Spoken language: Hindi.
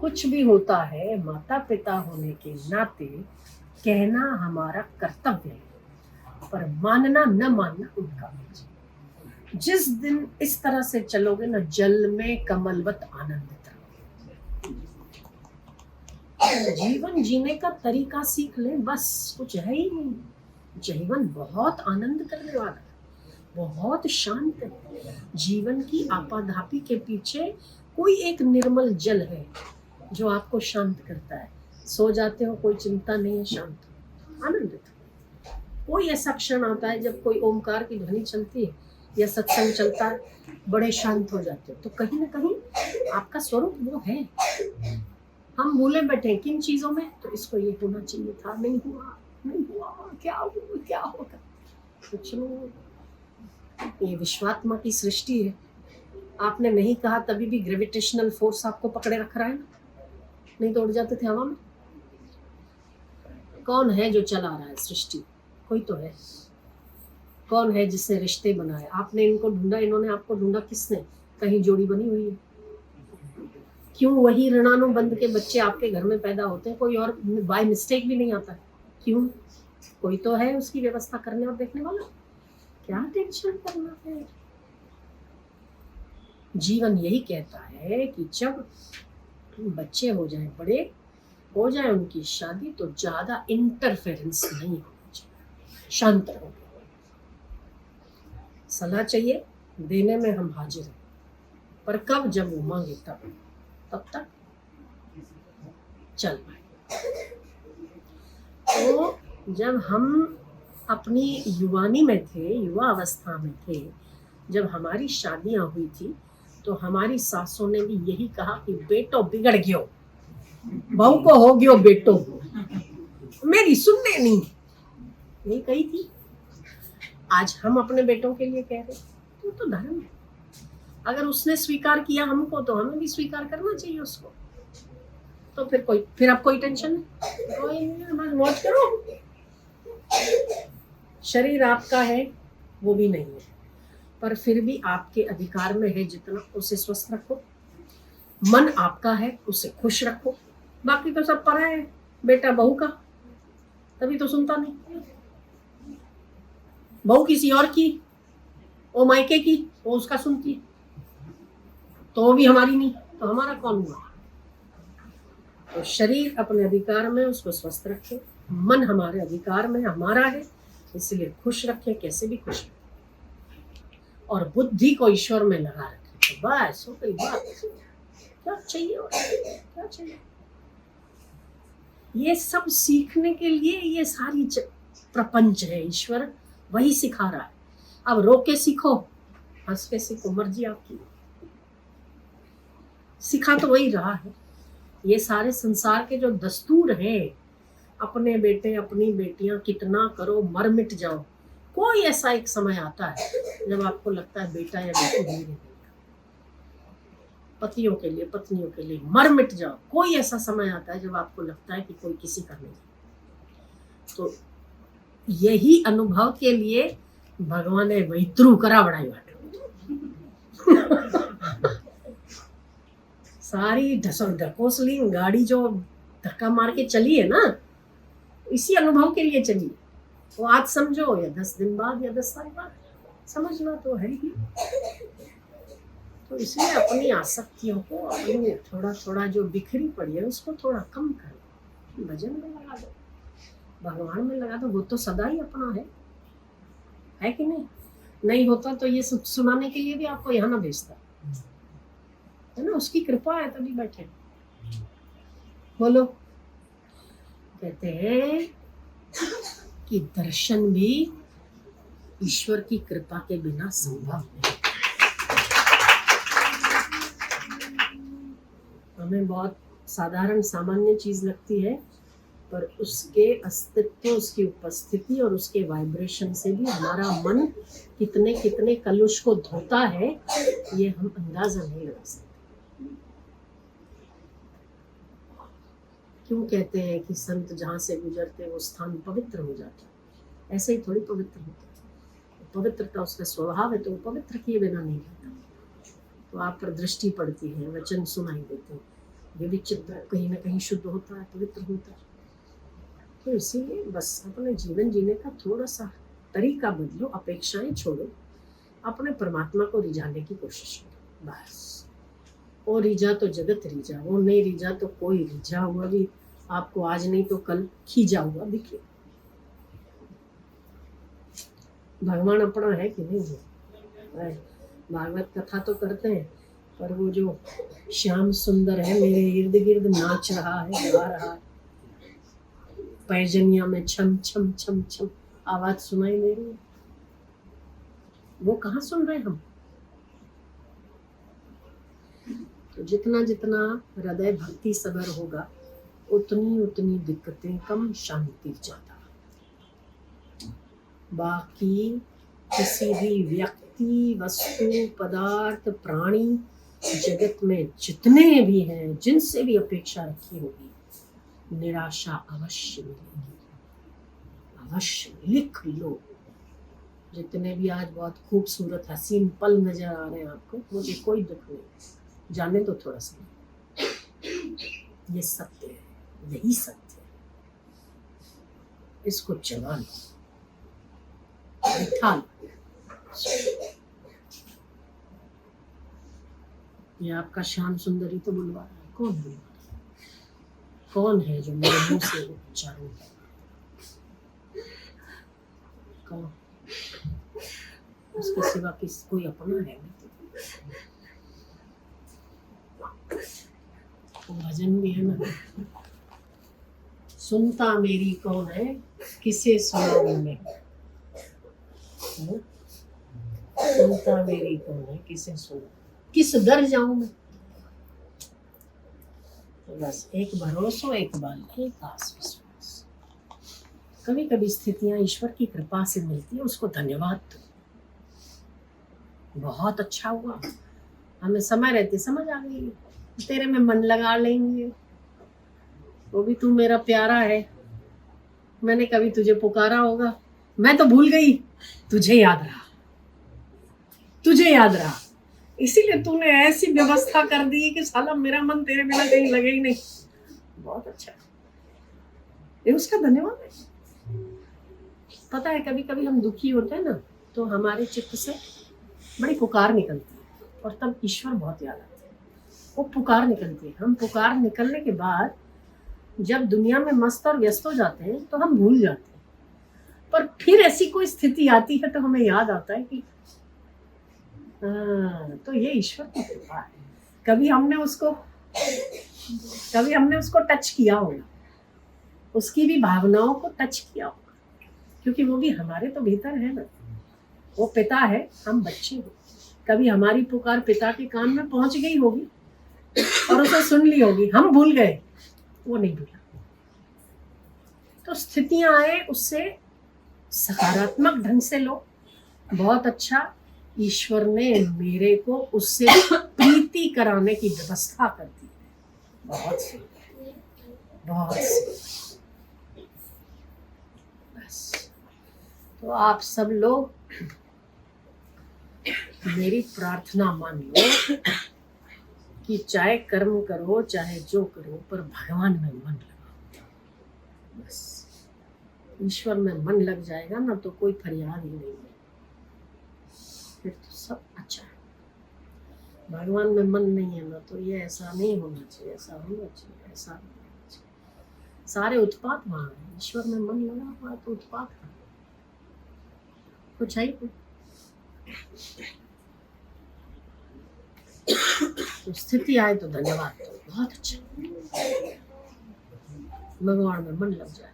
कुछ भी होता है माता पिता होने के नाते कहना हमारा कर्तव्य है, पर मानना न मानना उनका है। जिस दिन इस तरह से चलोगे ना, जल में कमलवत आनंदित रहोगे। जीवन जीने का तरीका सीख ले, बस कुछ है ही नहीं। जीवन बहुत आनंद करने वाला है, बहुत शांत है। जीवन की आपाधापी के पीछे कोई एक निर्मल जल है जो आपको शांत करता है। सो जाते हो, कोई चिंता नहीं है, शांत हो, आनंदित हो। कोई ऐसा क्षण आता है जब कोई ओमकार की ध्वनि चलती है या सत्संग चलता है, बड़े शांत हो जाते हो। तो कहीं ना कहीं आपका स्वरूप वो है। हम भूले बैठे हैं किन चीजों में, तो इसको ये होना चाहिए था, नहीं हुआ, नहीं हुआ, क्या हुआ, क्या होगा, कुछ नहीं। ये विश्वात्मा की सृष्टि है। आपने नहीं कहा तभी भी ग्रेविटेशनल फोर्स आपको पकड़े रख रहा है ना, नहीं तो उड़ जाते थे हवा में। कौन है जो चला रहा है सृष्टि? कोई तो है। कौन है जिसने रिश्ते बनाए? आपने इनको ढूंढा, इन्होंने आपको ढूंढा, किसने? कहीं जोड़ी बनी हुई है। क्यों वही ऋणानुबंध के बच्चे आपके घर में पैदा होते हैं? कोई और बाय मिस्टेक भी नहीं आता है। क्यों? कोई तो है उसकी व्यवस्था करने और देखने वाला। क्या टेंशन करना है? जीवन यही कहता है कि जब बच्चे हो जाए, बड़े हो जाए, उनकी शादी, तो ज्यादा इंटरफेरेंस नहीं होनी चाहिए, शांत रहो। सलाह चाहिए, देने में हम हाजिर हैं, पर कब? जब वो मांगे तब तक चल पाए। तो जब हम अपनी युवानी में थे, युवा अवस्था में थे, जब हमारी शादियां हुई थी, तो हमारी सासों ने भी यही कहा कि बेटो बिगड़ गयो, बहू को हो गयो बेटो, मेरी सुनने नहीं, यही कही थी। आज हम अपने बेटों के लिए कह रहे, तो धर्म है। अगर उसने स्वीकार किया हमको, तो हमें भी स्वीकार करना चाहिए उसको। तो फिर अब कोई टेंशन नहीं, कोई नहीं, बस मौज करो। शरीर आपका है, वो भी नहीं है, पर फिर भी आपके अधिकार में है जितना, उसे स्वस्थ रखो। मन आपका है, उसे खुश रखो। बाकी तो सब परा है। बेटा बहू का, तभी तो सुनता नहीं। बहू किसी और की, वो मायके की, वो उसका सुनती है, तो वो भी हमारी नहीं, तो हमारा कौन हुआ? तो शरीर अपने अधिकार में, उसको स्वस्थ रखे। मन हमारे अधिकार में, हमारा है, इसलिए खुश रखे, कैसे भी खुश रखे। और बुद्धि को ईश्वर में लगा रखे, तो बस हो गई बात। क्या चाहिए और क्या चाहिए? ये सब सीखने के लिए ये सारी प्रपंच है। ईश्वर वही सिखा रहा है। अब रो के सीखो, हंस के सीखो, मर्जी आपकी। सिखा तो वही रहा है। ये सारे संसार के जो दस्तूर है, अपने बेटे अपनी बेटियां कितना करो, मर मिट जाओ, कोई ऐसा एक समय आता है जब आपको लगता है बेटा या बेटी नहीं रहेगा। पतियों के लिए, पत्नियों के लिए मर मिट जाओ, कोई ऐसा समय आता है जब आपको लगता है कि कोई किसी का नहीं। तो यही अनुभव के लिए भगवान ने वैतरू करा बढ़ाई बाटे सारी ढकोसली गाड़ी जो धक्का मार के चली है ना, इसी अनुभव के लिए चली। वो आज समझो या 10 दिन बाद या 10 साल बाद, समझना तो है ही। तो इसलिए अपनी आसक्तियों को, अपनी थोड़ा थोड़ा जो बिखरी पड़ी है, उसको थोड़ा कम करो। भजन में लगा दो, भगवान में लगा दो, वो तो सदा ही अपना है कि नहीं? नहीं होता तो ये सुनाने के लिए भी आपको यहाँ ना भेजता है ना, उसकी कृपा है तभी बैठे। बोलो। कहते हैं कि दर्शन भी ईश्वर की कृपा के बिना संभव नहीं। हमें बहुत साधारण सामान्य चीज लगती है, पर उसके अस्तित्व, उसकी उपस्थिति और उसके वाइब्रेशन से भी हमारा मन कितने कितने कलुष को धोता है, ये हम अंदाजा नहीं लगा सकते। क्यों कहते हैं कि संत जहाँ से गुजरते वो स्थान पवित्र हो जाता है? ऐसे ही थोड़ी पवित्र होता है। पवित्रता उसका स्वभाव है, तो वो पवित्र किए बिना नहीं रहता। तो आप पर दृष्टि पड़ती है, वचन सुनाई देते हैं, ये भी चित्त कहीं ना कहीं शुद्ध होता है, पवित्र होता है। तो इसीलिए बस अपने जीवन जीने का थोड़ा सा तरीका बदलो, अपेक्षाएं छोड़ो, अपने परमात्मा को रिझाने की कोशिश करो बस। वो रिझा तो जगत रिझा, वो नहीं रिझा तो कोई रिझा हुआ भी आपको आज नहीं तो कल खींचा हुआ दिखे। भगवान अपना है कि नहीं है? भागवत कथा तो करते हैं, पर वो जो श्याम सुंदर है मेरे इर्द गिर्द नाच रहा है, गा रहा है, पैजनिया में छम छम छम छम आवाज सुनाई दे रही है, वो कहाँ सुन रहे हम? तो जितना जितना हृदय भक्ति सबर होगा उतनी उतनी दिक्कतें कम, शांति ज्यादा। बाकी किसी भी व्यक्ति, वस्तु, पदार्थ, प्राणी जगत में जितने भी हैं, जिनसे भी अपेक्षा रखी होगी, निराशा अवश्य मिलेगी, अवश्य। लिख लो। जितने भी आज बहुत खूबसूरत हसीन पल नजर आ रहे हैं आपको, मुझे कोई दुख नहीं, जाने दो थोड़ा सा। ये सत्य है, यही सत्य है, इसको चला लो, बिठा लो। ये आपका श्याम सुंदरी तो बुलवा रहा है, कौन बुलवा रहा है? कौन है जो मेरे मुंह से उच्चारण कर रहा है? कौन? उसके सिवा किस कोई अपना है नहीं? तो भजन भी है ना, सुनता मेरी कौन है, किसे सुनाऊं मैं? सुनता मेरी कौन है, किसे सुनाऊं, किस दर जाऊं मैं? तो बस एक भरोसा, एक बल, एक आस विश्वास। कभी कभी स्थितियां ईश्वर की कृपा से मिलती है, उसको धन्यवाद दो। बहुत अच्छा हुआ, हमें समय रहते समझ आ गई, तेरे में मन लगा लेंगे, वो भी तू मेरा प्यारा है, मैंने कभी तुझे पुकारा होगा, मैं तो भूल गई, तुझे याद रहा, तुझे याद रहा, इसीलिए तूने ऐसी व्यवस्था कर दी कि साला मेरा मन तेरे बिना कहीं लगे ही नहीं। बहुत अच्छा, ये उसका धन्यवाद है। पता है कभी कभी हम दुखी होते हैं ना, तो हमारे चित्त से बड़ी पुकार निकलती है, और तब ईश्वर बहुत याद आते हैं। वो पुकार निकलती है, हम पुकार निकलने के बाद जब दुनिया में मस्त और व्यस्त हो जाते हैं तो हम भूल जाते हैं, पर फिर ऐसी कोई स्थिति आती है तो हमें याद आता है कि तो ये ईश्वर की कृपा है। कभी हमने उसको टच किया होगा, उसकी भी भावनाओं को टच किया होगा, क्योंकि वो भी हमारे तो भीतर है ना। वो पिता है, हम बच्चे हो, कभी हमारी पुकार पिता के कान में पहुंच गई होगी और उसे सुन ली होगी, हम भूल गए, वो नहीं भूला। तो स्थितियां आए उससे सकारात्मक ढंग से लो, बहुत अच्छा, ईश्वर ने मेरे को उससे प्रीति कराने की व्यवस्था कर दी है। बहुत सी, बहुत सी। बस तो आप सब लोग मेरी प्रार्थना मान लो कि चाहे कर्म करो चाहे जो करो, पर भगवान में मन लगाओ। बस ईश्वर में मन लग जाएगा ना तो कोई फरियाद ही नहीं है, फिर तो सब अच्छा है। भगवान में मन नहीं है ना तो ये ऐसा नहीं होना चाहिए, ऐसा होना चाहिए, ऐसा होना चाहिए। सारे उत्पात वहाँ है, ईश्वर में मन लगा हुआ तो उत्पात है कुछ है ही। तो स्थिति आए तो धन्यवाद, तो बहुत अच्छा, भगवान में मन लग जाए।